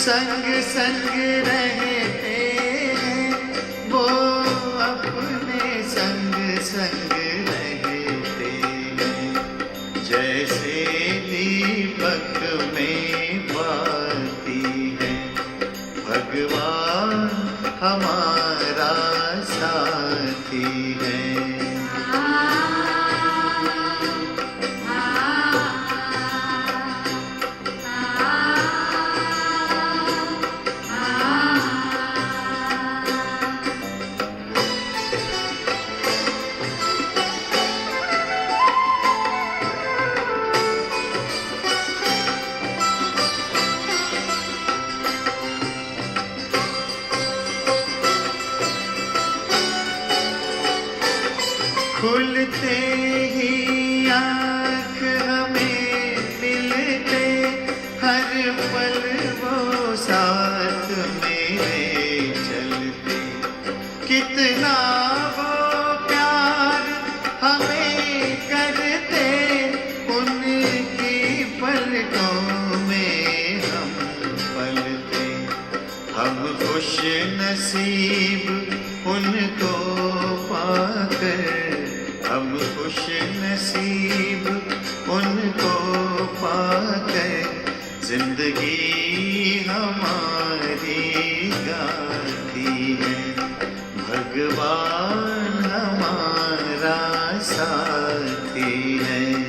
संग संग रहते हैं, वो अपने संग संग रहते हैं। जैसे दीपक में बाती है, भगवान हमारा साथी है। खुलते ही आँख हमें मिलते, हर पल वो साथ मेरे चलते। कितना वो प्यार हमें करते, उनकी पलकों में हम पलते। हम खुश नसीब उनको पाकर, हम खुश नसीब उनको पाकर, जिंदगी हमारी गाती है। भगवान हमारा साथी है।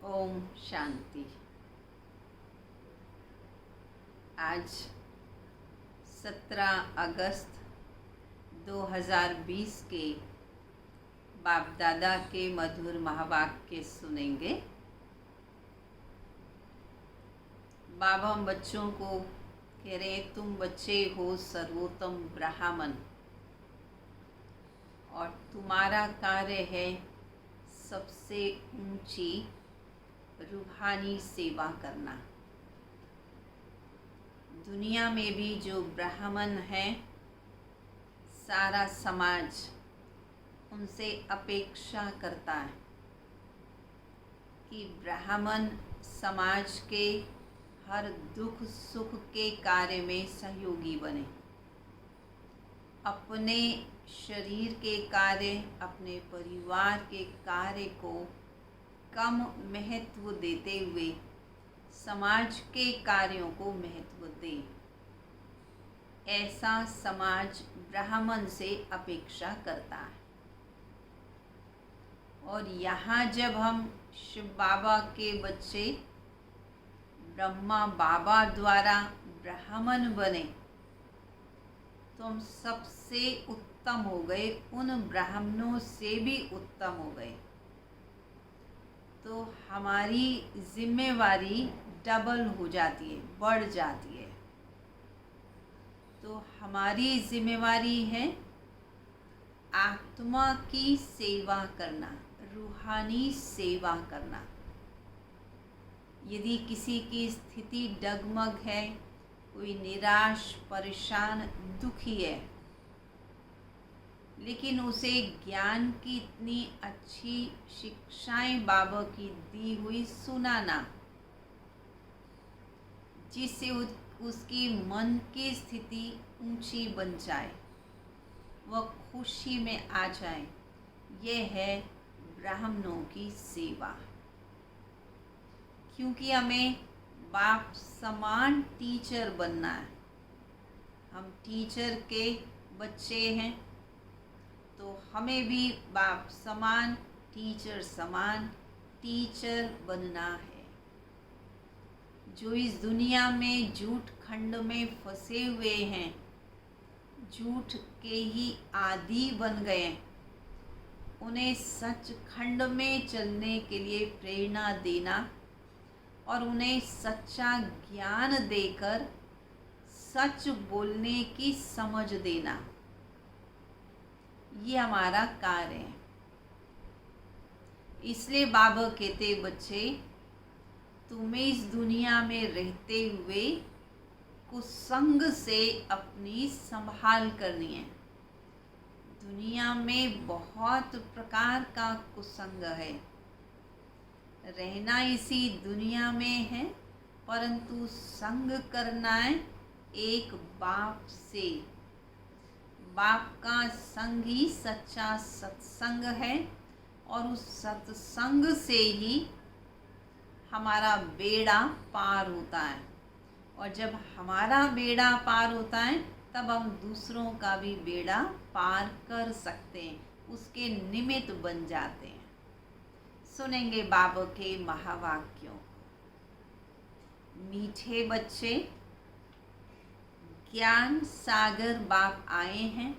ओम शांति। आज 17 अगस्त 2020 के बाप दादा के मधुर महावाक्य सुनेंगे। बाबा हम बच्चों को कह रहे हैं, तुम बच्चे हो सर्वोत्तम ब्राह्मण और तुम्हारा कार्य है सबसे ऊंची रूहानी सेवा करना। दुनिया में भी जो ब्राह्मण हैं, सारा समाज उनसे अपेक्षा करता है कि ब्राह्मण समाज के हर दुख सुख के कार्य में सहयोगी बने। अपने शरीर के कार्य, अपने परिवार के कार्य को कम महत्व देते हुए समाज के कार्यों को महत्व दें। ऐसा समाज ब्राह्मण से अपेक्षा करता है। और यहाँ जब हम शिव बाबा के बच्चे ब्रह्मा बाबा द्वारा ब्राह्मण बने, तो हम सबसे उत्तम हो गए, उन ब्राह्मणों से भी उत्तम हो गए। तो हमारी जिम्मेवारी डबल हो जाती है, बढ़ जाती है। तो हमारी जिम्मेवारी है आत्मा की सेवा करना, रूहानी सेवा करना। यदि किसी की स्थिति डगमग है, कोई निराश, परेशान, दुखी है, लेकिन उसे ज्ञान की इतनी अच्छी शिक्षाएं बाबा की दी हुई सुनाना, जिससे उसकी मन की स्थिति ऊंची बन जाए, वह खुशी में आ जाए, ये है ब्राह्मणों की सेवा। क्योंकि हमें बाप समान टीचर बनना है। हम टीचर के बच्चे हैं, तो हमें भी बाप समान, टीचर समान टीचर बनना है। जो इस दुनिया में झूठ खंड में फंसे हुए हैं, झूठ के ही आदी बन गए, उन्हें सच खंड में चलने के लिए प्रेरणा देना और उन्हें सच्चा ज्ञान देकर सच बोलने की समझ देना, ये हमारा कार्य है। इसलिए बाबा कहते बच्चे, तुम्हें इस दुनिया में रहते हुए कुसंग से अपनी संभाल करनी है। दुनिया में बहुत प्रकार का कुसंग है। रहना इसी दुनिया में है, परंतु संग करना है एक बाप से। बाप का संग ही सच्चा सत्संग है और उस सत्संग से ही हमारा बेड़ा पार होता है। और जब हमारा बेड़ा पार होता है तब हम दूसरों का भी बेड़ा पार कर सकते हैं, उसके निमित्त बन जाते हैं। सुनेंगे बाबा के महावाक्यों। मीठे बच्चे, ज्ञान सागर बाप आए हैं।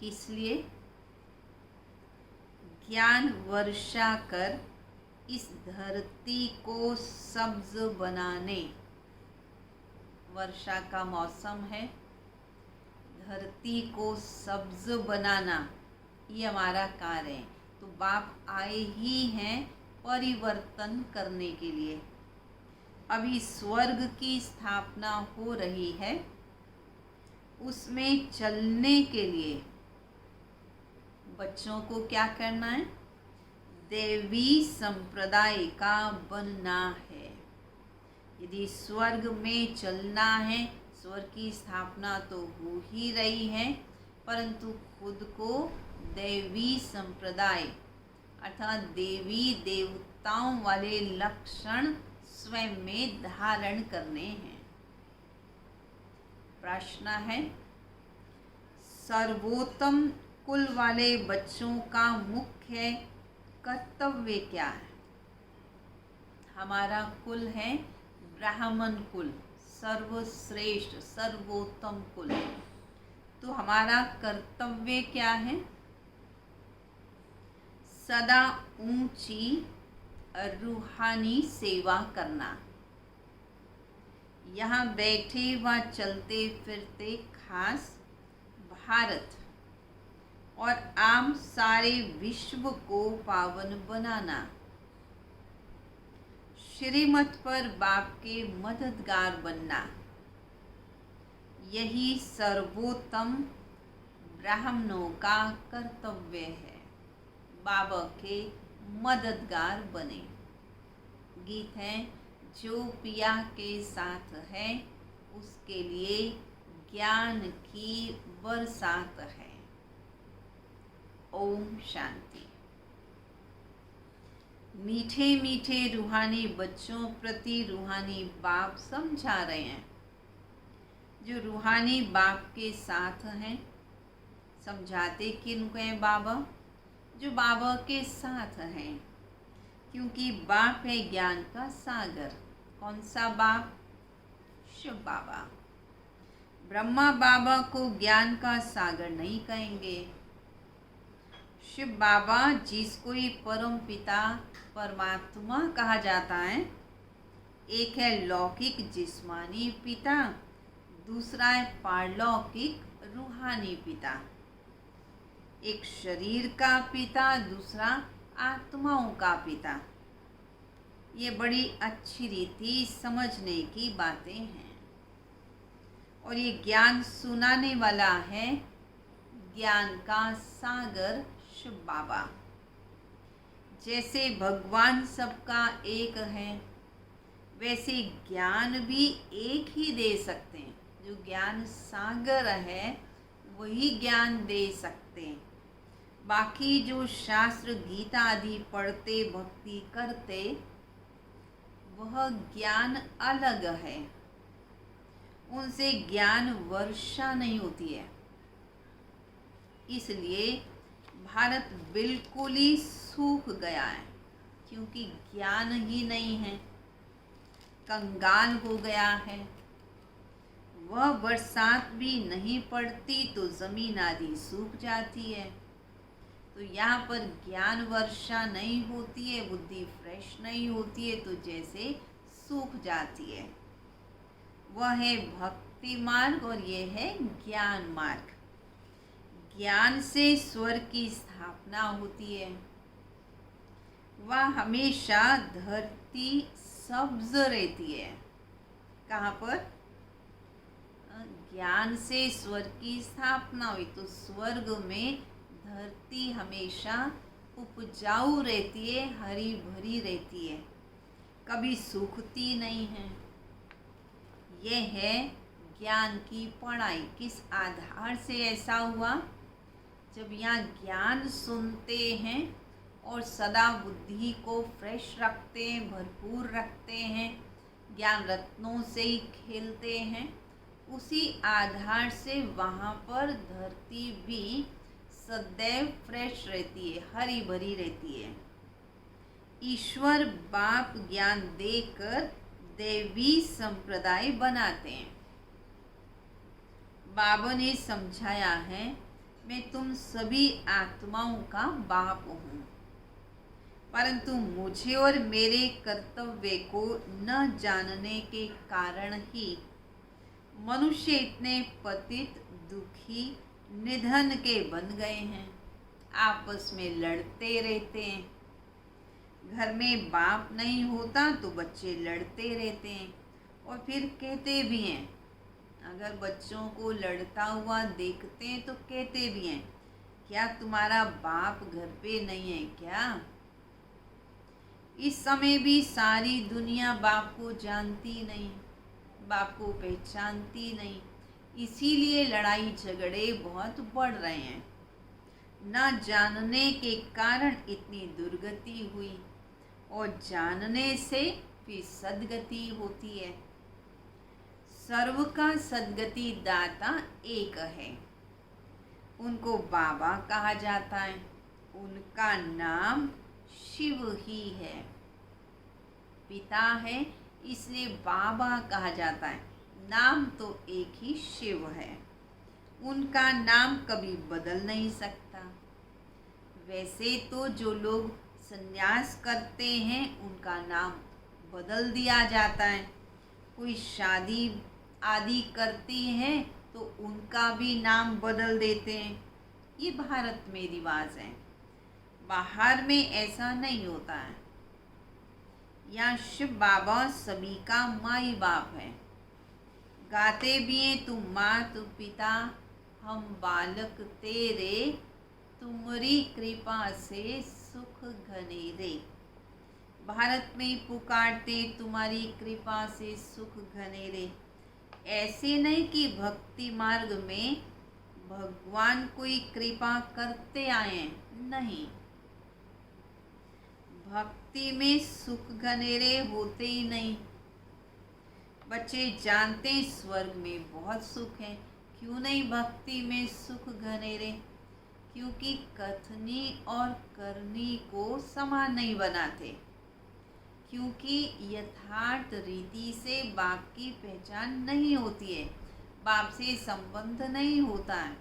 किस लिए? ज्ञान वर्षा कर इस धरती को सब्ज बनाने। वर्षा का मौसम है, धरती को सब्ज बनाना ये हमारा कार्य है। तो बाप आए ही हैं परिवर्तन करने के लिए। अभी स्वर्ग की स्थापना हो रही है, उसमें चलने के लिए बच्चों को क्या करना है? देवी संप्रदाय का बनना है। यदि स्वर्ग में चलना है, स्वर्ग की स्थापना तो हो ही रही है, परंतु खुद को देवी संप्रदाय अर्थात देवी देवताओं वाले लक्षण स्वयं में धारण करने हैं। प्रश्न है, सर्वोत्तम कुल वाले बच्चों का मुख्य कर्तव्य क्या है? हमारा कुल है ब्राह्मण कुल, सर्वश्रेष्ठ सर्वोत्तम कुल। तो हमारा कर्तव्य क्या है? सदा ऊंची रूहानी सेवा करना। यहाँ बैठे व चलते फिरते खास भारत और आम सारे विश्व को पावन बनाना। श्रीमत पर बाप के मददगार बनना, यही सर्वोत्तम ब्राह्मणों का कर्तव्य है। बाबा के मददगार बने। गीत है, जो पिया के साथ है उसके लिए ज्ञान की बरसात है। ओम शांति। मीठे मीठे रूहानी बच्चों प्रति रूहानी बाप समझा रहे हैं। जो रूहानी बाप के साथ हैं, समझाते किनको हैं? बाबा। जो बाबा के साथ हैं, क्योंकि बाप है ज्ञान का सागर। कौन सा बाप? शिव बाबा। ब्रह्मा बाबा को ज्ञान का सागर नहीं कहेंगे। शिव बाबा जिसको ही परम पिता परमात्मा कहा जाता है, एक है लौकिक जिस्मानी पिता, दूसरा है पारलौकिक रूहानी पिता। एक शरीर का पिता, दूसरा आत्माओं का पिता। ये बड़ी अच्छी रीति समझने की बातें हैं। और ये ज्ञान सुनाने वाला है ज्ञान का सागर शिव बाबा। जैसे भगवान सबका एक है, वैसे ज्ञान भी एक ही दे सकते हैं। जो ज्ञान सागर है वही ज्ञान दे सकते हैं। बाकी जो शास्त्र गीता आदि पढ़ते भक्ति करते, वह ज्ञान अलग है, उनसे ज्ञान वर्षा नहीं होती है। इसलिए भारत बिल्कुल ही सूख गया है, क्योंकि ज्ञान ही नहीं है, कंगाल हो गया है। वह बरसात भी नहीं पड़ती तो ज़मीन आदि सूख जाती है। तो यहाँ पर ज्ञान वर्षा नहीं होती है, बुद्धि फ्रेश नहीं होती है, तो जैसे सूख जाती है। वह है भक्ति मार्ग और ये है ज्ञान मार्ग। ज्ञान से स्वर्ग की स्थापना होती है। वह हमेशा धरती सब्ज रहती है। कहाँ पर? ज्ञान से स्वर्ग की स्थापना हुई तो स्वर्ग में धरती हमेशा उपजाऊ रहती है, हरी भरी रहती है, कभी सूखती नहीं है। यह है ज्ञान की पढ़ाई। किस आधार से ऐसा हुआ? जब यहाँ ज्ञान सुनते हैं और सदा बुद्धि को फ्रेश रखते हैं, भरपूर रखते हैं, ज्ञान रत्नों से ही खेलते हैं, उसी आधार से वहाँ पर धरती भी सदैव फ्रेश रहती है, हरी भरी रहती है। ईश्वर बाप ज्ञान देकर दैवी संप्रदाय बनाते हैं। बाबा ने समझाया है, मैं तुम सभी आत्माओं का बाप हूँ, परंतु मुझे और मेरे कर्तव्य को न जानने के कारण ही मनुष्य इतने पतित, दुखी, निधन के बन गए हैं। आपस में लड़ते रहते हैं। घर में बाप नहीं होता तो बच्चे लड़ते रहते हैं और फिर कहते भी हैं, अगर बच्चों को लड़ता हुआ देखते हैं तो कहते भी हैं, क्या तुम्हारा बाप घर पे नहीं है क्या? इस समय भी सारी दुनिया बाप को जानती नहीं, बाप को पहचानती नहीं, इसीलिए लड़ाई झगड़े बहुत बढ़ रहे हैं। न जानने के कारण इतनी दुर्गति हुई और जानने से फिर सद्गति होती है। सर्व का सद्गति दाता एक है, उनको बाबा कहा जाता है। उनका नाम शिव ही है। पिता है इसलिए बाबा कहा जाता है, नाम तो एक ही शिव है। उनका नाम कभी बदल नहीं सकता। वैसे तो जो लोग संन्यास करते हैं उनका नाम बदल दिया जाता है। कोई शादी आदि करती हैं तो उनका भी नाम बदल देते हैं। ये भारत में रिवाज है, बाहर में ऐसा नहीं होता है। यहाँ शिव बाबा सभी का माई बाप है। गाते भी हैं, तुम माँ तुम पिता हम बालक तेरे, तुम्हारी कृपा से सुख घनेरे। भारत में पुकारते तुम्हारी कृपा से सुख घनेरे। ऐसे नहीं कि भक्ति मार्ग में भगवान कोई कृपा करते आए हैं, नहीं। भक्ति में सुख घनेरे होते ही नहीं। बच्चे जानते हैं स्वर्ग में बहुत सुख है, क्यों नहीं भक्ति में सुख घनेरे? क्योंकि कथनी और करनी को समान नहीं बनाते, क्योंकि यथार्थ रीति से बाप की पहचान नहीं होती है, बाप से संबंध नहीं होता है,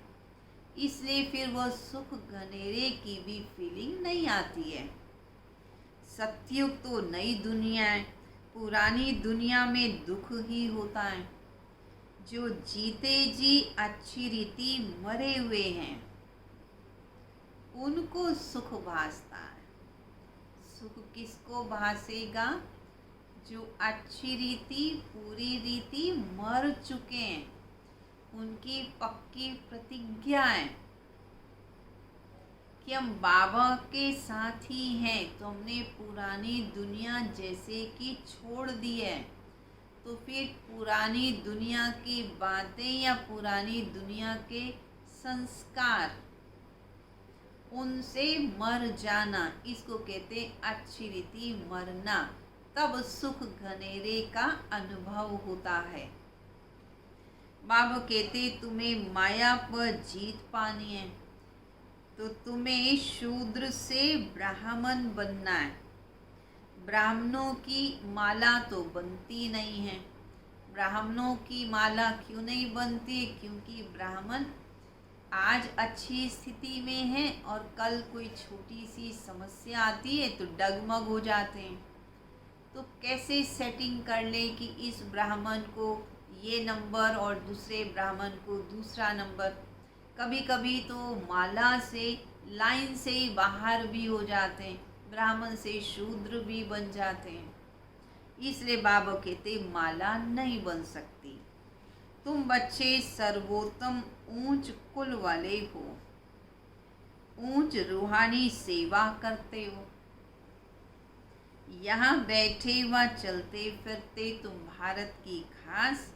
इसलिए फिर वह सुख घनेरे की भी फीलिंग नहीं आती है। सत्युग तो नई दुनिया है, पुरानी दुनिया में दुख ही होता है। जो जीते जी अच्छी रीति मरे हुए हैं उनको सुख भासता है। सुख किसको भासेगा? जो अच्छी रीति पूरी रीति मर चुके हैं, उनकी पक्की प्रतिज्ञा है कि हम बाबा के साथ ही हैं, तो हमने पुरानी दुनिया जैसे कि छोड़ दी है, तो फिर पुरानी दुनिया की बातें या पुरानी दुनिया के संस्कार उनसे मर जाना, इसको कहते अच्छी रीति मरना। तब सुख घनेरे का अनुभव होता है। बाबा कहते तुम्हें माया पर जीत पानी है तो तुम्हें शूद्र से ब्राह्मण बनना है। ब्राह्मणों की माला तो बनती नहीं है। ब्राह्मणों की माला क्यों नहीं बनती? क्योंकि ब्राह्मण आज अच्छी स्थिति में है और कल कोई छोटी सी समस्या आती है तो डगमग हो जाते हैं। तो कैसे सेटिंग कर ले कि इस ब्राह्मण को ये नंबर और दूसरे ब्राह्मण को दूसरा नंबर। कभी कभी तो माला से लाइन से ही बाहर भी हो जाते हैं, ब्राह्मण से शूद्र भी बन जाते हैं। इसलिए बाबा कहते माला नहीं बन सकती। तुम बच्चे सर्वोत्तम ऊंच कुल वाले हो, ऊंच रूहानी सेवा करते हो। यहाँ बैठे व चलते फिरते तुम भारत की खास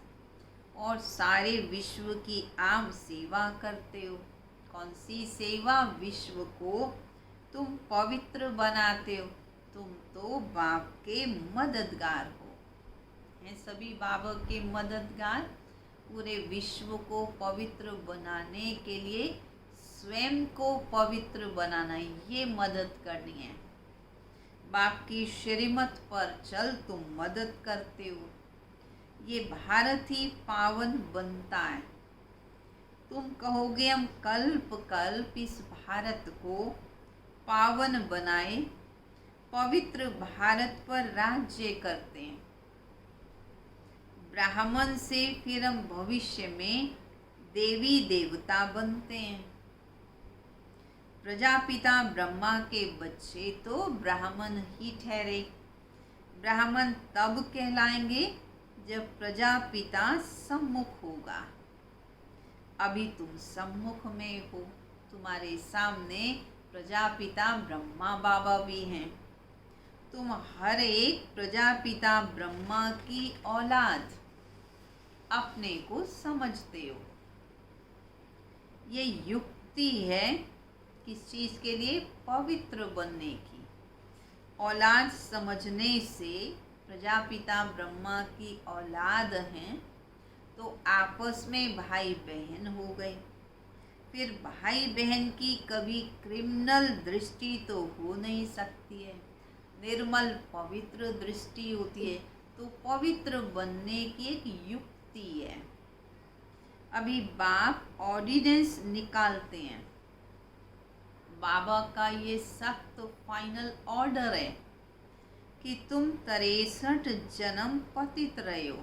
और सारे विश्व की आम सेवा करते हो। कौन सी सेवा? विश्व को तुम पवित्र बनाते हो। तुम तो बाप के मददगार हो, हैं सभी बाबा के मददगार। पूरे विश्व को पवित्र बनाने के लिए स्वयं को पवित्र बनाना, ये मदद करनी है। बाप की श्रीमत पर चल तुम मदद करते हो। ये भारत ही पावन बनता है। तुम कहोगे हम कल्प कल्प इस भारत को पावन बनाए, पवित्र भारत पर राज्य करते हैं। ब्राह्मण से फिर हम भविष्य में देवी देवता बनते हैं। प्रजापिता ब्रह्मा के बच्चे तो ब्राह्मण ही ठहरे। ब्राह्मण तब कहलाएंगे जब प्रजापिता सम्मुख होगा। अभी तुम सम्मुख में हो, तुम्हारे सामने प्रजापिता ब्रह्मा बाबा भी हैं। तुम हर एक प्रजापिता ब्रह्मा की औलाद अपने को समझते हो। ये युक्ति है किस चीज़ के लिए? पवित्र बनने की। औलाद समझने से प्रजापिता ब्रह्मा की औलाद हैं तो आपस में भाई बहन हो गए। फिर भाई बहन की कभी क्रिमिनल दृष्टि तो हो नहीं सकती है, निर्मल पवित्र दृष्टि होती है। तो पवित्र बनने की एक युक्ति है। अभी बाप ऑर्डिनेंस निकालते हैं। बाबा का ये सख्त फाइनल ऑर्डर है कि तुम 63 जन्म पतित रहे हो।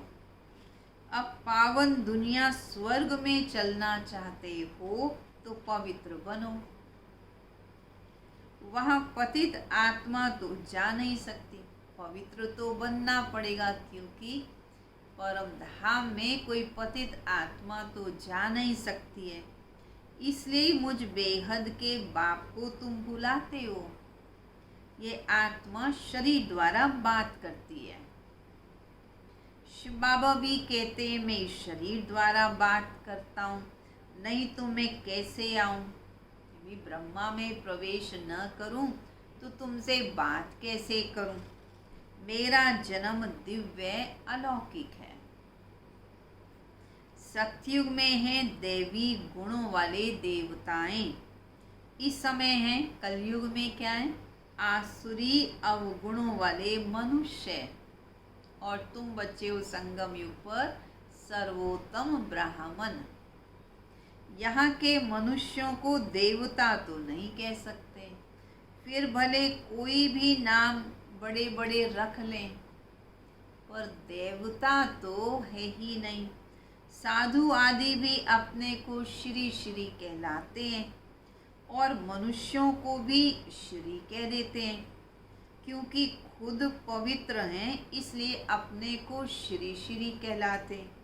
अब पावन दुनिया स्वर्ग में चलना चाहते हो तो पवित्र बनो। वहाँ पतित आत्मा तो जा नहीं सकती, पवित्र तो बनना पड़ेगा, क्योंकि परम धाम में कोई पतित आत्मा तो जा नहीं सकती है। इसलिए मुझ बेहद के बाप को तुम बुलाते हो। ये आत्मा शरीर द्वारा बात करती है। शिव बाबा भी कहते हैं मैं शरीर द्वारा बात करता हूँ, नहीं तो मैं कैसे आऊँ? यदि ब्रह्मा में प्रवेश न करूँ तो तुमसे बात कैसे करूँ? मेरा जन्म दिव्य अलौकिक है। सतयुग में हैं देवी गुणों वाले देवताएं, इस समय हैं कलयुग में क्या है? आसुरी अवगुणों वाले मनुष्य। और तुम बच्चे हो संगम युग पर सर्वोत्तम ब्राह्मण। यहाँ के मनुष्यों को देवता तो नहीं कह सकते, फिर भले कोई भी नाम बड़े बड़े रख लें, पर देवता तो है ही नहीं। साधु आदि भी अपने को श्री श्री कहलाते हैं और मनुष्यों को भी श्री कह देते हैं, क्योंकि खुद पवित्र हैं, इसलिए अपने को श्री श्री कहलाते हैं।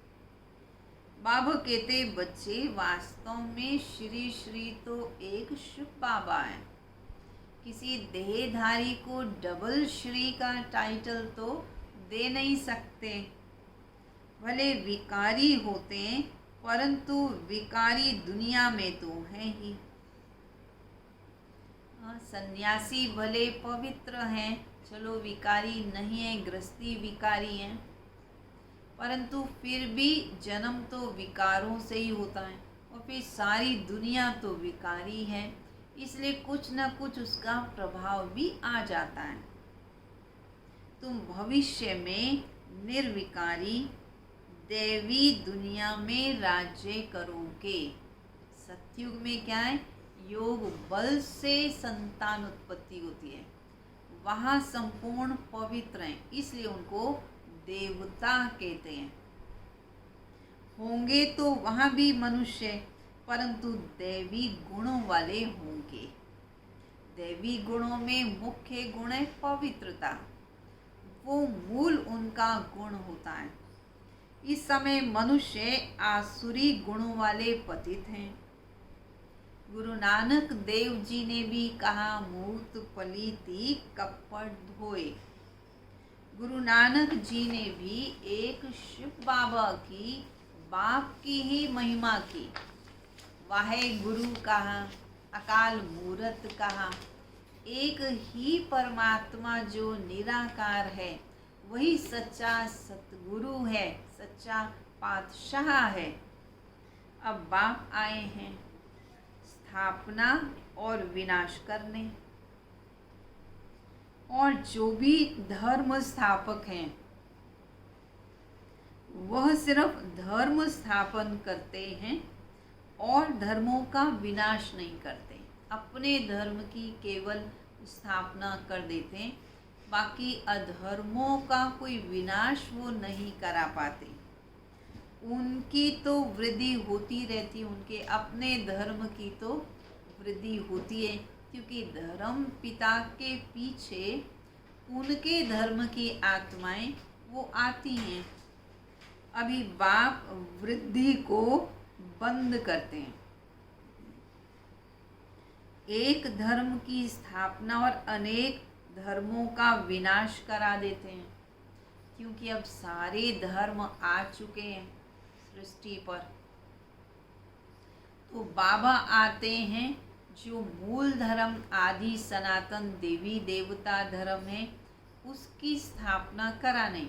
बाबा कहते बच्चे वास्तव में श्री श्री तो एक शिव बाबा है। किसी देहधारी को डबल श्री का टाइटल तो दे नहीं सकते। भले विकारी होते हैं, परंतु विकारी दुनिया में तो है ही। सन्यासी भले पवित्र हैं, चलो विकारी नहीं है, गृहस्थी विकारी हैं, परंतु फिर भी जन्म तो विकारों से ही होता है और फिर सारी दुनिया तो विकारी है, इसलिए कुछ न कुछ उसका प्रभाव भी आ जाता है। तुम भविष्य में निर्विकारी देवी दुनिया में राज्य करोगे। सतयुग में क्या है? योग बल से संतान उत्पत्ति होती है, वहाँ संपूर्ण पवित्र हैं, इसलिए उनको देवता कहते हैं। होंगे तो वहाँ भी मनुष्य, परंतु दैवी गुणों वाले होंगे। दैवी गुणों में मुख्य गुण है पवित्रता, वो मूल उनका गुण होता है। इस समय मनुष्य आसुरी गुणों वाले पतित हैं। गुरु नानक देव जी ने भी कहा, मूत पलीति कपड़ धोए। गुरु नानक जी ने भी एक शिव बाबा की बाप की ही महिमा की, वाहे गुरु कहा, अकाल मूरत कहा। एक ही परमात्मा जो निराकार है वही सच्चा सतगुरु है, सच्चा पातशाह है। अब बाप आए हैं स्थापना और विनाश करने, और जो भी धर्म स्थापक हैं वह सिर्फ धर्म स्थापन करते हैं और धर्मों का विनाश नहीं करते। अपने धर्म की केवल स्थापना कर देते हैं, बाकी अधर्मों का कोई विनाश वो नहीं करा पाते। उनकी तो वृद्धि होती रहती, उनके अपने धर्म की तो वृद्धि होती है, क्योंकि धर्म पिता के पीछे उनके धर्म की आत्माएं वो आती हैं। अभी बाप वृद्धि को बंद करते हैं, एक धर्म की स्थापना और अनेक धर्मों का विनाश करा देते हैं, क्योंकि अब सारे धर्म आ चुके हैं सृष्टि पर। तो बाबा आते हैं जो मूल धर्म आदि सनातन देवी देवता धर्म है उसकी स्थापना कराने,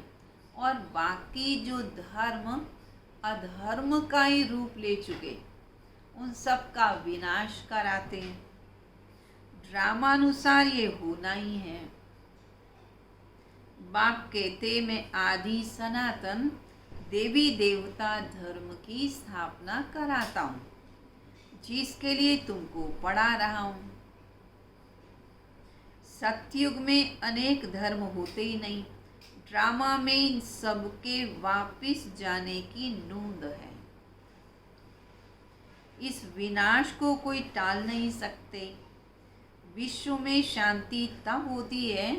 और बाकी जो धर्म अधर्म का ही रूप ले चुके उन सब का विनाश कराते हैं। ड्रामानुसार ये होना ही है। बाप कहते, मैं आदि सनातन देवी देवता धर्म की स्थापना कराता हूँ, जिसके लिए तुमको पढ़ा रहा हूँ। सतयुग में अनेक धर्म होते ही नहीं, ड्रामा में इन सबके वापिस जाने की नोंद है। इस विनाश को कोई टाल नहीं सकते। विश्व में शांति तब होती है,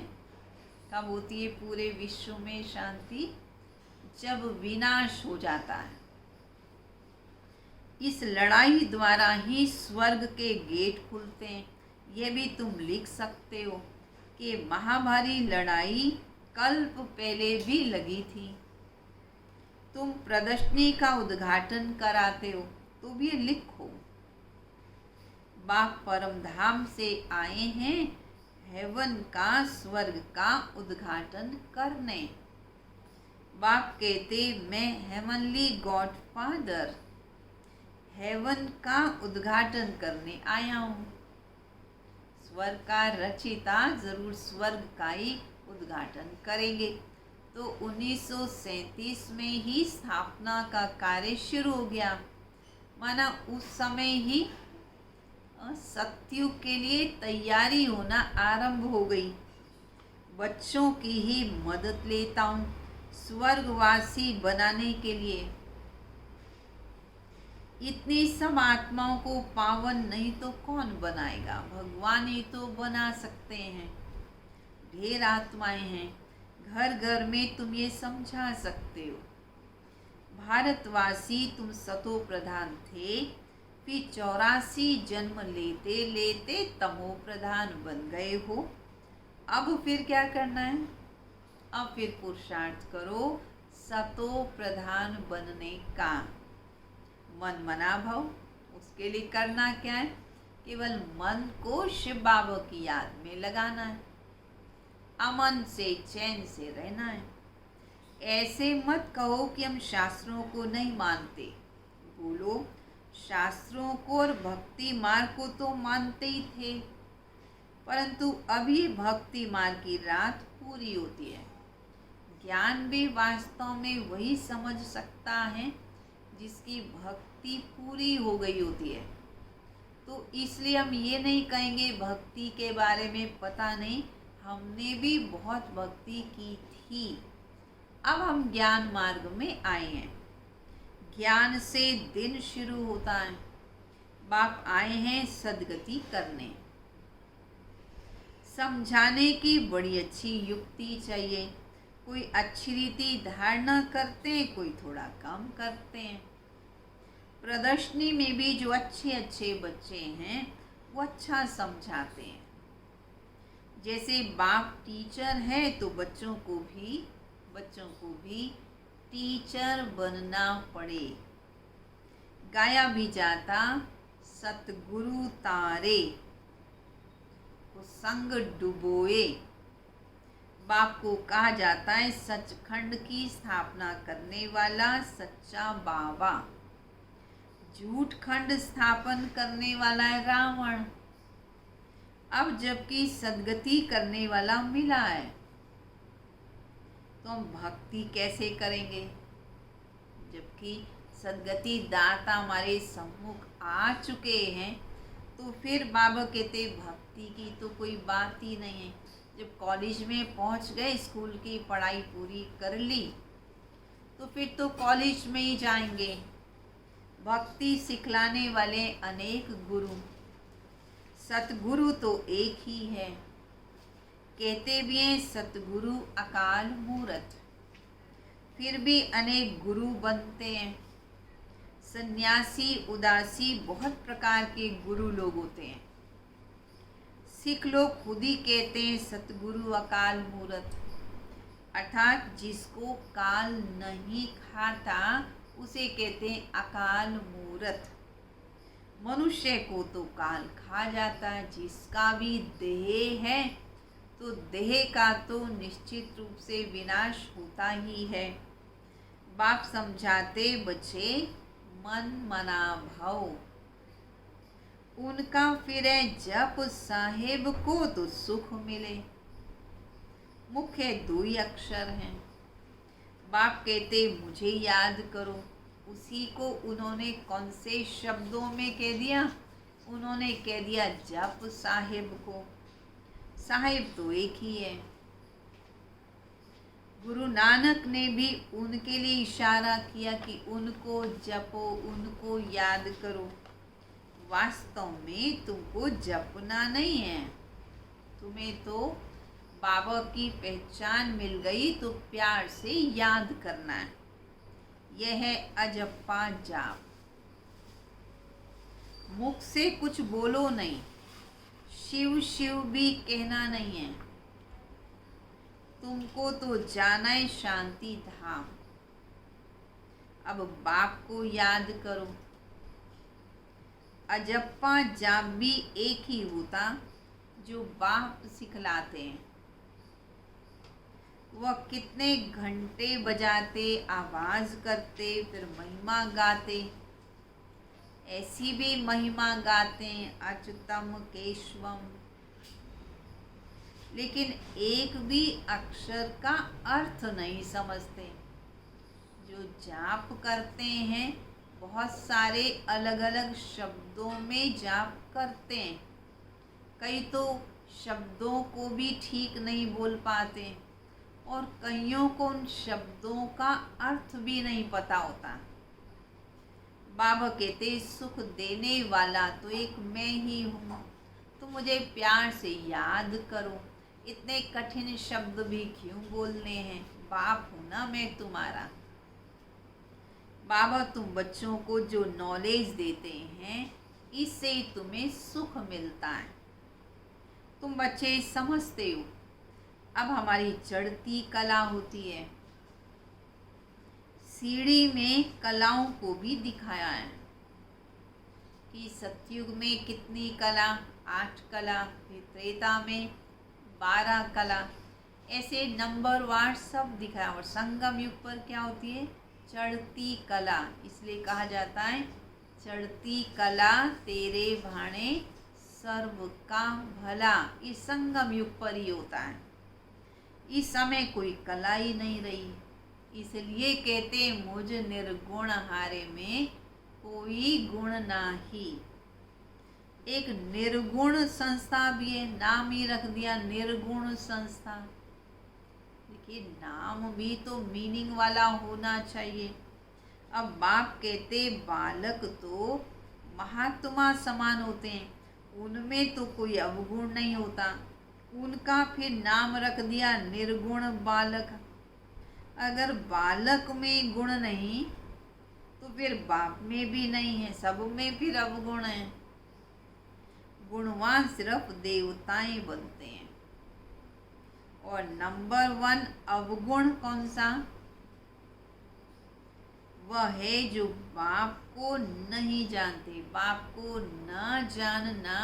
कब होती है पूरे विश्व में शांति? जब विनाश हो जाता है। इस लड़ाई द्वारा ही स्वर्ग के गेट खुलते हैं। यह भी तुम लिख सकते हो कि महाभारी लड़ाई कल्प पहले भी लगी थी। तुम प्रदर्शनी का उद्घाटन कराते हो तो भी लिखो। बाप परम धाम से आए हैं हेवन का, स्वर्ग का उद्घाटन करने। बाप कहते, मैं हेवनली गॉड फादर हेवन का उद्घाटन करने आया हूँ। स्वर्ग का रचिता जरूर स्वर्ग का ही उद्घाटन करेंगे। तो 1937 में ही स्थापना का कार्य शुरू हो गया। माना उस समय ही सतयुग के लिए तैयारी होना आरंभ हो गई। बच्चों की ही मदद लेता हूँ स्वर्गवासी बनाने के लिए। इतनी सब आत्माओं को पावन नहीं तो कौन बनाएगा? भगवान ही तो बना सकते हैं। ढेर आत्माएं हैं, घर घर में तुम ये समझा सकते हो। भारतवासी तुम सतो प्रधान थे, फिर 84 जन्म लेते लेते तमो प्रधान बन गए हो। अब फिर क्या करना है? अब फिर पुरुषार्थ करो सतो प्रधान बनने का। मन मना भाव, उसके लिए करना क्या है? केवल मन को शिव बाबा की याद में लगाना है, अमन से चैन से रहना है। ऐसे मत कहो कि हम शास्त्रों को नहीं मानते। बोलो, शास्त्रों को और भक्ति मार्ग को तो मानते ही थे, परंतु अभी भक्ति मार्ग की रात पूरी होती है। ज्ञान भी वास्तव में वही समझ सकता है जिसकी भक्ति पूरी हो गई होती है। तो इसलिए हम ये नहीं कहेंगे भक्ति के बारे में पता नहीं, हमने भी बहुत भक्ति की थी, अब हम ज्ञान मार्ग में आए हैं। ज्ञान से दिन शुरू होता है। बाप आए हैं सदगति करने। समझाने की बड़ी अच्छी युक्ति चाहिए। कोई अच्छी रीति धारणा करते हैं, कोई थोड़ा कम करते हैं। प्रदर्शनी में भी जो अच्छे अच्छे बच्चे हैं वो अच्छा समझाते हैं। जैसे बाप टीचर है तो बच्चों को भी टीचर बनना पड़े। गाया भी जाता सतगुरु तारे को संग डुबोए। बाप को कहा जाता है सचखंड की स्थापना करने वाला सच्चा बाबा। झूठ खंड स्थापन करने वाला है रावण। अब जबकि सदगति करने वाला मिला है तो हम भक्ति कैसे करेंगे? जबकि सदगति दाता हमारे सम्मुख आ चुके हैं तो फिर बाबा कहते भक्ति की तो कोई बात ही नहीं है। जब कॉलेज में पहुंच गए, स्कूल की पढ़ाई पूरी कर ली तो फिर तो कॉलेज में ही जाएंगे। भक्ति सिखलाने वाले अनेक गुरु, सतगुरु तो एक ही है। कहते भी हैं सतगुरु अकाल मूरत, फिर भी अनेक गुरु बनते हैं। सन्यासी, उदासी, बहुत प्रकार के गुरु लोग होते हैं। सिख लोग खुद ही कहते हैं सतगुरु अकाल मूरत, अर्थात जिसको काल नहीं खाता उसे कहते हैं अकाल मूरत। मनुष्य को तो काल खा जाता है। जिसका भी देह है तो देह का तो निश्चित रूप से विनाश होता ही है। बाप समझाते बच्चे मन मना भाव, उनका फिरे जप साहेब को तो सुख मिले। मुख्य 2 ही अक्षर हैं। बाप कहते मुझे याद करो, उसी को उन्होंने कौन से शब्दों में कह दिया? उन्होंने कह दिया जप साहेब को। साहेब तो एक ही है। गुरु नानक ने भी उनके लिए इशारा किया कि उनको जपो, उनको याद करो। वास्तव में तुमको जपना नहीं है, तुम्हें तो बाबा की पहचान मिल गई तो प्यार से याद करना है। यह है अजप्पा जाप। मुख से कुछ बोलो नहीं, शिव शिव भी कहना नहीं है। तुमको तो जाना है शांति धाम। अब बाप को याद करो। अजप्पा जाप भी एक ही होता जो बाप सिखलाते हैं। वह कितने घंटे बजाते, आवाज करते, फिर महिमा गाते। ऐसी भी महिमा गाते हैं अच्युतम केशवम, लेकिन एक भी अक्षर का अर्थ नहीं समझते। जो जाप करते हैं बहुत सारे अलग अलग शब्दों में जाप करते हैं। कई तो शब्दों को भी ठीक नहीं बोल पाते और कईयों को उन शब्दों का अर्थ भी नहीं पता होता। बाबा कहते सुख देने वाला तो एक मैं ही हूँ, तो मुझे प्यार से याद करो। इतने कठिन शब्द भी क्यों बोलने हैं? बाप हूँ ना मैं तुम्हारा। बाबा तुम बच्चों को जो नॉलेज देते हैं इससे ही तुम्हें सुख मिलता है। तुम बच्चे समझते हो। अब हमारी चढ़ती कला होती है। सीढ़ी में कलाओं को भी दिखाया है कि सतयुग में कितनी कला, 8 कला, फिर त्रेता में 12 कला, ऐसे नंबरवार सब दिखाया। और संगम युग पर क्या होती है? चढ़ती कला। इसलिए कहा जाता है चढ़ती कला तेरे भाणे सर्व का भला। इस संगम युग पर ही होता है। इस समय कोई कला ही नहीं रही, इसलिए कहते मुझ निर्गुण हारे में कोई गुण नाही। एक निर्गुण संस्था भी है, नाम ही रख दिया निर्गुण संस्था। देखिए नाम भी तो मीनिंग वाला होना चाहिए। अब बाप कहते बालक तो महात्मा समान होते हैं, उनमें तो कोई अवगुण नहीं होता। उनका फिर नाम रख दिया निर्गुण बालक। अगर बालक में गुण नहीं तो फिर बाप में भी नहीं है, सब में फिर अवगुण है। गुणवान सिर्फ देवताएं बनते हैं। और नंबर 1 अवगुण कौन सा? वह है जो बाप को नहीं जानते। बाप को न जानना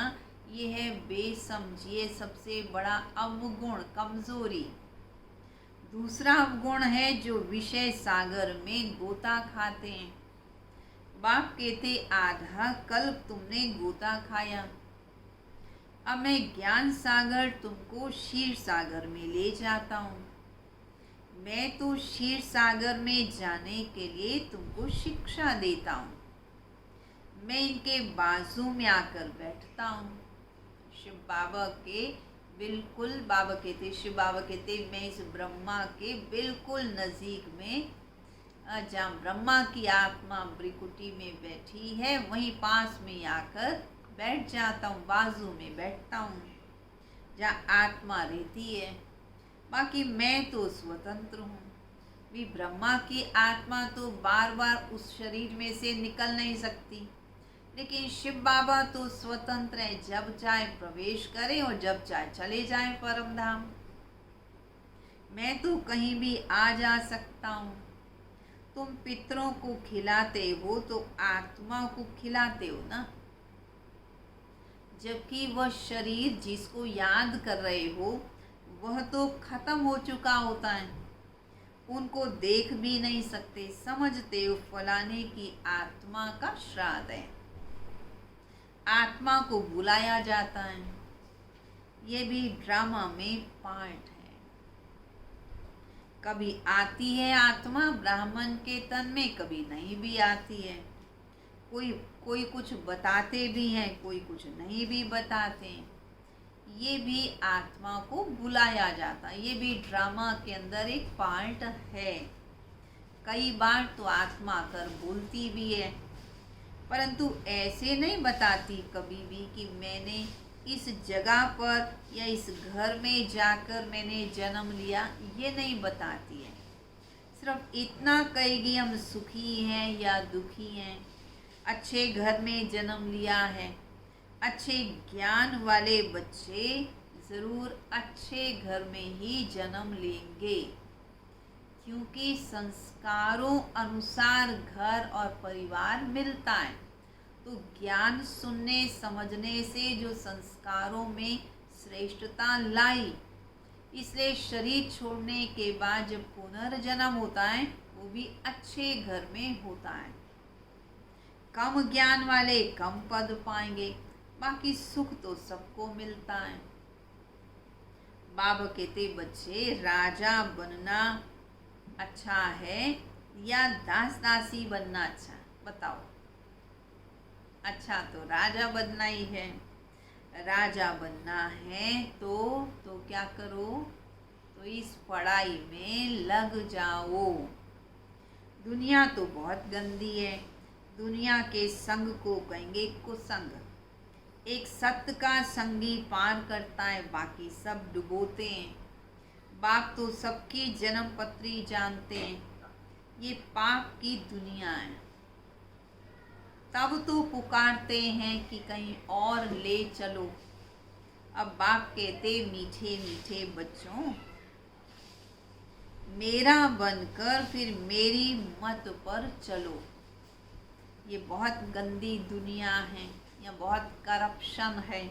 ये है बेसमझिए सबसे बड़ा अवगुण, कमजोरी। दूसरा अवगुण है जो विषय सागर में गोता खाते हैं। बाप कहते आधा कल्प तुमने गोता खाया, अब मैं ज्ञान सागर तुमको क्षीर सागर में ले जाता हूँ। मैं तो क्षीर सागर में जाने के लिए तुमको शिक्षा देता हूँ। मैं इनके बाजू में आकर बैठता हूँ। शिव बाबा के बिल्कुल, बाबा कहते, शिव बाबा कहते मैं इस ब्रह्मा के बिल्कुल नज़दीक में, जहाँ ब्रह्मा की आत्मा ब्रिकुटी में बैठी है वहीं पास में आकर बैठ जाता हूँ, बाजू में बैठता हूँ जहाँ आत्मा रहती है। बाकी मैं तो स्वतंत्र हूँ। भी ब्रह्मा की आत्मा तो बार बार उस शरीर में से निकल नहीं सकती, लेकिन शिव बाबा तो स्वतंत्र है, जब चाहे प्रवेश करें और जब चाहे चले जाएं परम धाम। मैं तो कहीं भी आ जा सकता हूँ। तुम पितरों को खिलाते हो तो आत्मा को खिलाते हो ना, जबकि वह शरीर जिसको याद कर रहे हो वह तो खत्म हो चुका होता है। उनको देख भी नहीं सकते, समझते हो फलाने की आत्मा का श्राद्ध है। आत्मा को बुलाया जाता है। ये भी ड्रामा में पार्ट है। कभी आती है आत्मा ब्राह्मण के तन में, कभी नहीं भी आती है। कोई कुछ बताते भी हैं, कोई कुछ नहीं भी बताते। ये भी आत्मा को बुलाया जाता है। ये भी ड्रामा के अंदर एक पार्ट है। कई बार तो आत्मा आकर बोलती भी है, परंतु ऐसे नहीं बताती कभी भी कि मैंने इस जगह पर या इस घर में जाकर मैंने जन्म लिया, ये नहीं बताती है। सिर्फ इतना कहेगी हम सुखी हैं या दुखी हैं, अच्छे घर में जन्म लिया है। अच्छे ज्ञान वाले बच्चे ज़रूर अच्छे घर में ही जन्म लेंगे, क्योंकि संस्कारों अनुसार घर और परिवार मिलता है। तो ज्ञान सुनने समझने से जो संस्कारों में श्रेष्ठता लाई, इसलिए शरीर छोड़ने के बाद जब पुनर्जन्म होता है वो भी अच्छे घर में होता है। कम ज्ञान वाले कम पद पाएंगे, बाकी सुख तो सबको मिलता है। बाबा कहते बच्चे राजा बनना अच्छा है या दास दासी बनना अच्छा, बताओ। अच्छा तो राजा बनना ही है। राजा बनना है तो क्या करो? तो इस पढ़ाई में लग जाओ। दुनिया तो बहुत गंदी है। दुनिया के संग को कहेंगे कुसंग। एक सत्य का संगी पार करता है, बाकी सब डुबोते हैं। बाप तो सबकी जन्म पत्री जानते हैं। ये पाप की दुनिया है। तब तो पुकारते हैं कि कहीं और ले चलो। अब बाप कहते मीठे मीठे बच्चों, मेरा बनकर फिर मेरी मत पर चलो। ये बहुत गंदी दुनिया है, यहाँ बहुत करप्शन है।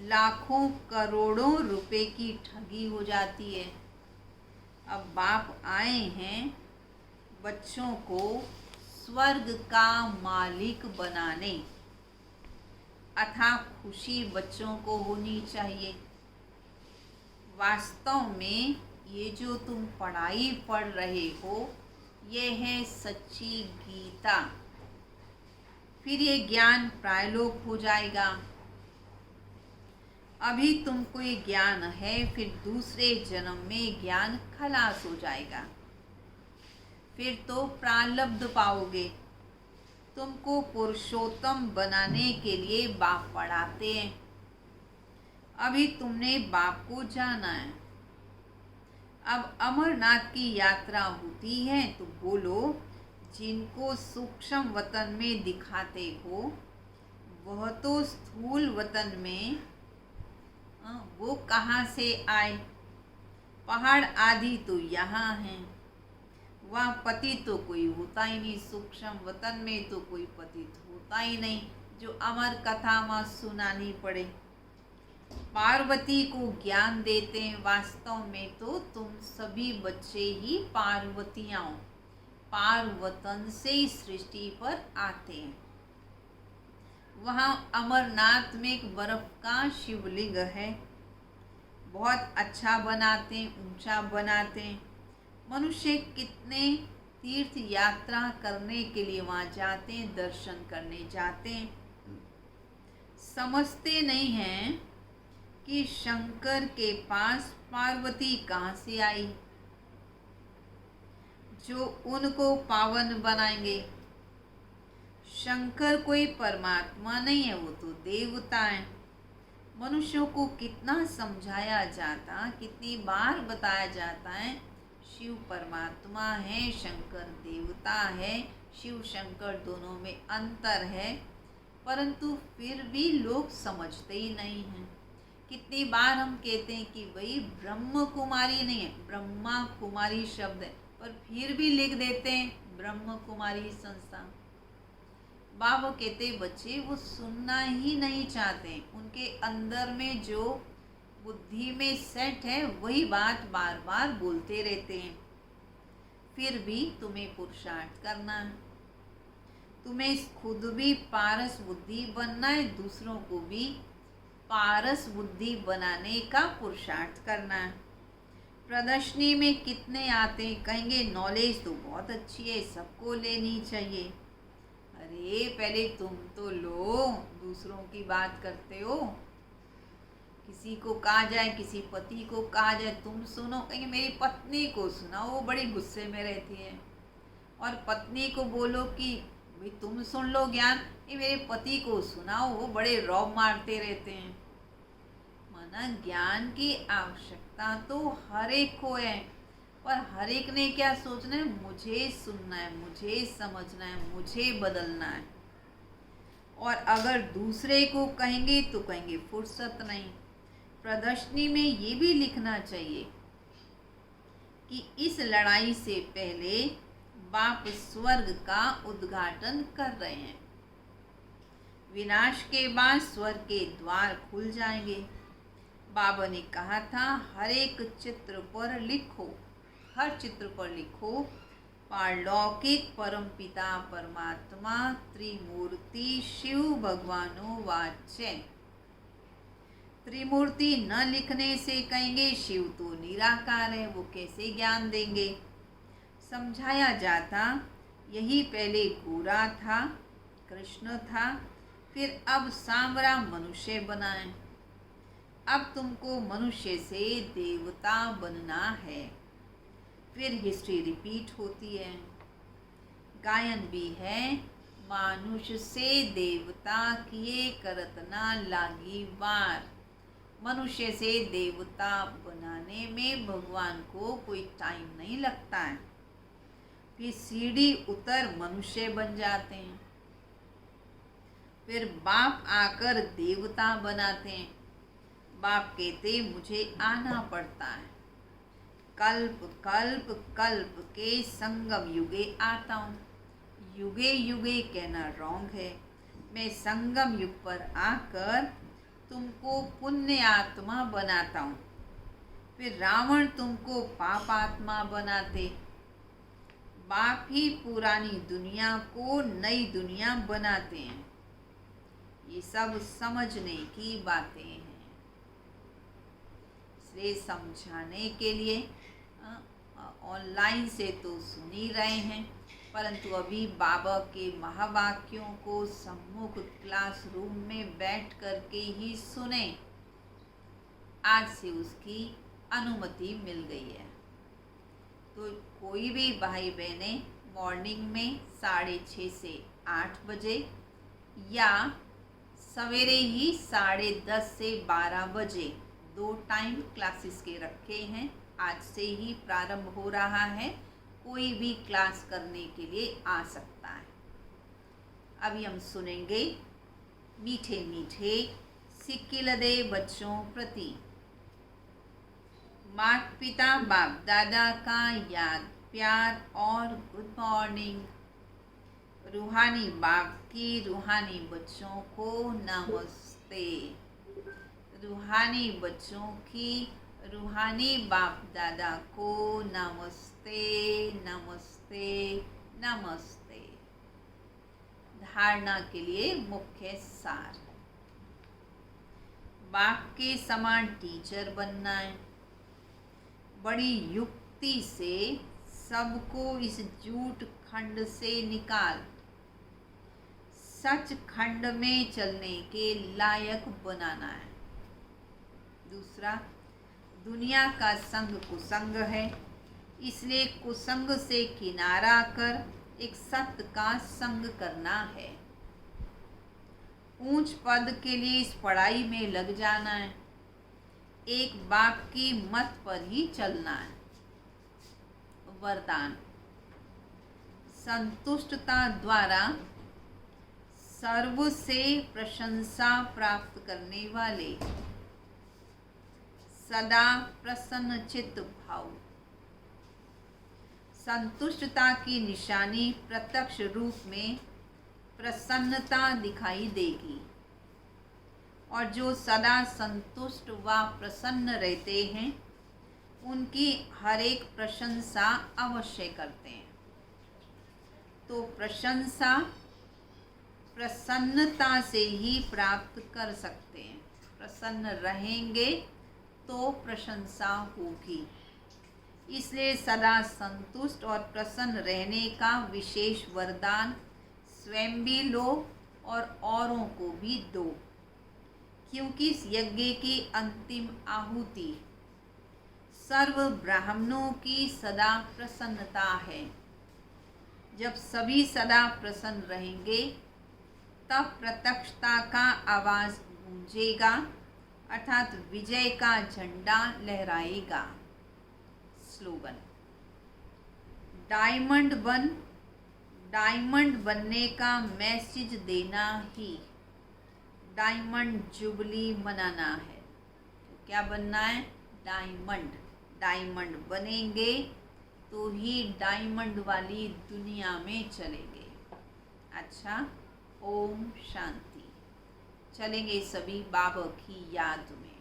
लाखों करोड़ों रुपए की ठगी हो जाती है। अब बाप आए हैं बच्चों को स्वर्ग का मालिक बनाने। अथाह खुशी बच्चों को होनी चाहिए। वास्तव में ये जो तुम पढ़ाई पढ़ रहे हो, ये है सच्ची गीता। फिर ये ज्ञान प्रायलोक हो जाएगा। अभी तुमको ये ज्ञान है, फिर दूसरे जन्म में ज्ञान खलास हो जाएगा। फिर तो प्रारब्ध पाओगे। तुमको पुरुषोत्तम बनाने के लिए बाप पढ़ाते हैं। अभी तुमने बाप को जाना है। अब अमरनाथ की यात्रा होती है तो बोलो, जिनको सूक्ष्म वतन में दिखाते हो वह तो स्थूल वतन में वो कहाँ से आए? पहाड़ आदि तो यहाँ हैं। वह पतित तो कोई होता ही नहीं, सूक्ष्म वतन में तो कोई पतित होता ही नहीं जो अमर कथा वहाँ सुनानी पड़े। पार्वती को ज्ञान देते हैं, वास्तव में तो तुम सभी बच्चे ही पार्वतियाँ हो, पार्वतन से ही सृष्टि पर आते हैं। वहाँ अमरनाथ में एक बर्फ का शिवलिंग है, बहुत अच्छा बनाते हैं, ऊंचा बनाते हैं। मनुष्य कितने तीर्थ यात्रा करने के लिए वहाँ जाते हैं, दर्शन करने जाते हैं, समझते नहीं हैं कि शंकर के पास पार्वती कहाँ से आई जो उनको पावन बनाएंगे। शंकर कोई परमात्मा नहीं है, वो तो देवता है। मनुष्यों को कितना समझाया जाता, कितनी बार बताया जाता है, शिव परमात्मा है, शंकर देवता है, शिव शंकर दोनों में अंतर है, परंतु फिर भी लोग समझते ही नहीं हैं। कितनी बार हम कहते हैं कि भाई ब्रह्म कुमारी नहीं है, ब्रह्मा कुमारी शब्द है, पर फिर भी लिख देते हैं ब्रह्म कुमारी संस्था। बाबा कहते बच्चे वो सुनना ही नहीं चाहते, उनके अंदर में जो बुद्धि में सेट है वही बात बार बार बोलते रहते हैं। फिर भी तुम्हें पुरुषार्थ करना है, तुम्हें खुद भी पारस बुद्धि बनना है, दूसरों को भी पारस बुद्धि बनाने का पुरुषार्थ करना है। प्रदर्शनी में कितने आते हैं, कहेंगे नॉलेज तो बहुत अच्छी है, सबको लेनी चाहिए। अरे पहले तुम तो लो, दूसरों की बात करते हो। किसी को कहा जाए, किसी पति को कहा जाए तुम सुनो, कहेंगे मेरी पत्नी को सुनाओ, वो बड़ी गुस्से में रहती है। और पत्नी को बोलो कि भाई तुम सुन लो ज्ञान, ये मेरे पति को सुनाओ, वो बड़े रौब मारते रहते हैं। माना ज्ञान की आवश्यकता तो हर एक को है, पर हर एक ने क्या सोचना है, मुझे सुनना है, मुझे समझना है, मुझे बदलना है। और अगर दूसरे को कहेंगे तो कहेंगे फुर्सत नहीं। प्रदर्शनी में ये भी लिखना चाहिए कि इस लड़ाई से पहले बाप स्वर्ग का उद्घाटन कर रहे हैं, विनाश के बाद स्वर्ग के द्वार खुल जाएंगे। बाबा ने कहा था हर एक चित्र पर लिखो, हर चित्र पर लिखो पारलौकिक परमपिता परमात्मा त्रिमूर्ति शिव भगवानो वाच्य। त्रिमूर्ति न लिखने से कहेंगे शिव तो निराकार है, वो कैसे ज्ञान देंगे। समझाया जाता यही पहले गोरा था, कृष्ण था, फिर अब सांवरा मनुष्य बना है। अब तुमको मनुष्य से देवता बनना है। फिर हिस्ट्री रिपीट होती है, गायन भी है, मानुष से देवता किए करत ना लागी वार। मनुष्य से देवता बनाने में भगवान को कोई टाइम नहीं लगता है। फिर सीढ़ी उतर मनुष्य बन जाते हैं, फिर बाप आकर देवता बनाते हैं। बाप कहते मुझे आना पड़ता है, कल्प कल्प कल्प के संगम युगे आता हूँ। युगे युगे कहना रॉन्ग है, मैं संगम युग पर आकर तुमको पुण्य आत्मा बनाता हूँ। फिर रावण तुमको पाप आत्मा बनाते। बाप ही पुरानी दुनिया को नई दुनिया बनाते हैं। ये सब समझने की बातें हैं, इसलिए समझाने के लिए ऑनलाइन से तो सुन ही रहे हैं, परंतु अभी बाबा के महावाक्यों को सम्मुख क्लासरूम में बैठ कर के ही सुने। आज से उसकी अनुमति मिल गई है, तो कोई भी भाई बहने मॉर्निंग में 6:30 से 8 बजे या सवेरे ही 10:30 से 12 बजे 2 टाइम क्लासेस के रखे हैं। आज से ही प्रारंभ हो रहा है, कोई भी क्लास करने के लिए आ सकता है। अभी हम सुनेंगे मीठे मीठे सिक्किलदे बच्चों प्रति। माता पिता बाप दादा का याद प्यार और गुड मॉर्निंग। रूहानी बाप की रूहानी बच्चों को नमस्ते। रूहानी बच्चों की रूहानी बाप दादा को नमस्ते नमस्ते नमस्ते। धारणा के लिए मुख्य सार। बाप के समान टीचर बनना है। बड़ी युक्ति से सबको इस झूठ खंड से निकाल सच खंड में चलने के लायक बनाना है। दूसरा, दुनिया का संग कुसंग है, इसलिए कुसंग से किनारा कर एक सत्य का संग करना है। ऊंच पद के लिए इस पढ़ाई में लग जाना है। एक बाप की मत पर ही चलना है। वरदान। संतुष्टता द्वारा सर्व से प्रशंसा प्राप्त करने वाले, सदा प्रसन्न चित्त भाव। संतुष्टता की निशानी प्रत्यक्ष रूप में प्रसन्नता दिखाई देगी, और जो सदा संतुष्ट व प्रसन्न रहते हैं उनकी हर एक प्रशंसा अवश्य करते हैं। तो प्रशंसा प्रसन्नता से ही प्राप्त कर सकते हैं। प्रसन्न रहेंगे तो प्रशंसा होगी। इसलिए सदा संतुष्ट और प्रसन्न रहने का विशेष वरदान स्वयं भी लो और औरों को भी दो, क्योंकि इस यज्ञ की अंतिम आहुति सर्व ब्राह्मणों की सदा प्रसन्नता है। जब सभी सदा प्रसन्न रहेंगे तब प्रत्यक्षता का आवाज गूंजेगा, अर्थात विजय का झंडा लहराएगा। स्लोगन। डायमंड बनने का मैसेज देना ही डायमंड जुबली मनाना है। तो क्या बनना है? डायमंड बनेंगे तो ही डायमंड वाली दुनिया में चलेंगे। अच्छा, ओम शांति। चलेंगे सभी बाबा की याद में।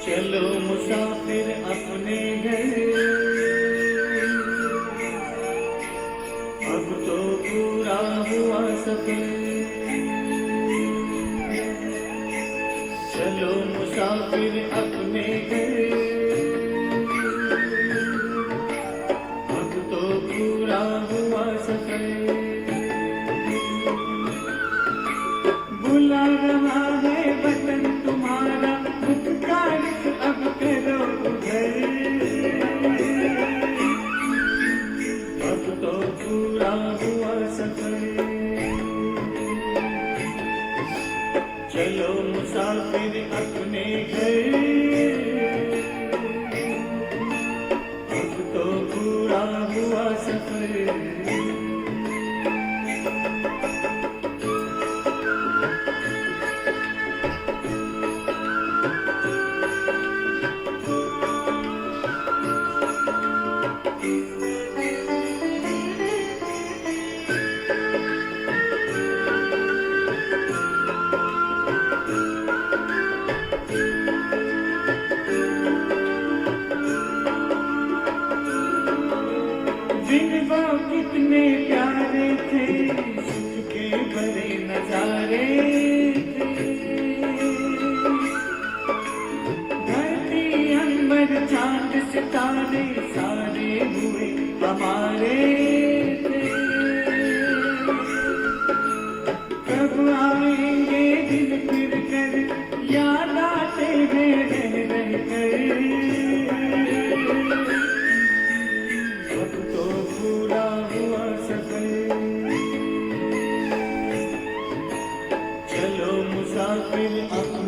चलो मुसाफिर अपने घर, अब तो पूरा हुआ सफर। चलो मुसाफिर अपने घर, अब तो पूरा हुआ सफर। बुला रहा है वतन तुम्हारा, अब करो उधर। अब तो पूरा हुआ सफर। चलो मुसाफिर अपने घर, अब तो पूरा हुआ सफर। कितने प्यारे थे, सुख के भरे नजारे थे। जाने सारे हुए हमारे थे। कब आएंगे दिन फिर कर, याद आते हैं रह रह कर। अब तो पूरा हुआ सफर, चलो मुसाफिर अब